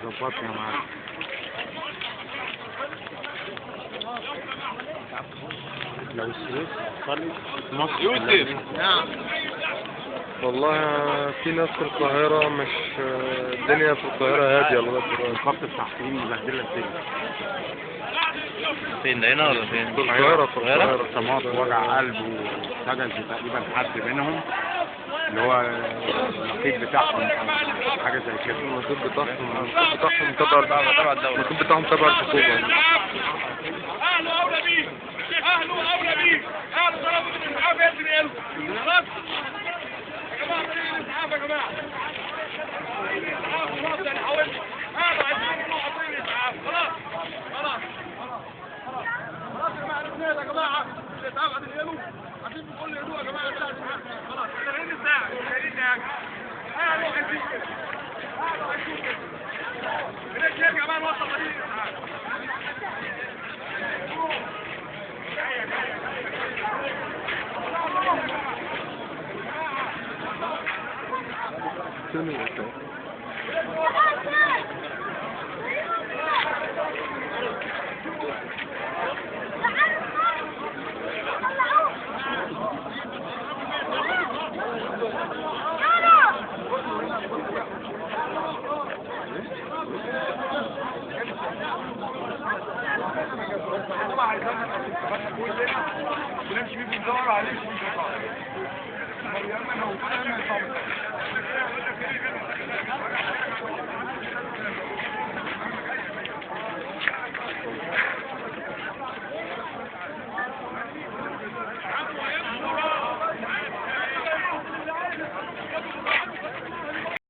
ظبطني يا معلم. لو السويس وصلت مصر يوسف. نعم. والله في ناس في القاهرة مش الدنيا في القاهرة هادية لغاية دلوقتي. الخط التحكيم مبهدلة الدنيا. فين ده، هنا ولا فين؟ في القاهرة في القاهرة. صمات ووجع قلب وسجن تقريبا حد منهم اللي هو النقيب بتاعهم أو حاجة زي كده. النقيب بتاعهم تبع الدولة. النقيب بتاعهم تبع الحكومة. اهله اولى بيه، اهله اولى بيه، اهله طلبوا من الاسعاف ينزل خلاص يا جماعه، فين الاسعاف يا جماعه؟ الاسعاف خلاص يعني حاولت اهله عايزين يروحوا فين الاسعاف؟ خلاص خلاص خلاص يا جماعه، الاثنين يا جماعه الاسعاف عايزين ينزلوا، عايزين بكل هدوء يا جماعه بتاع الاسعاف. خلاص شغالين الساعه شغالين الساعه اهله عايزين كده، اهله عايزين كده، بلاش نرجع بقى نوصل مدينه الاسعاف. ونمشي بيه بندور عليه.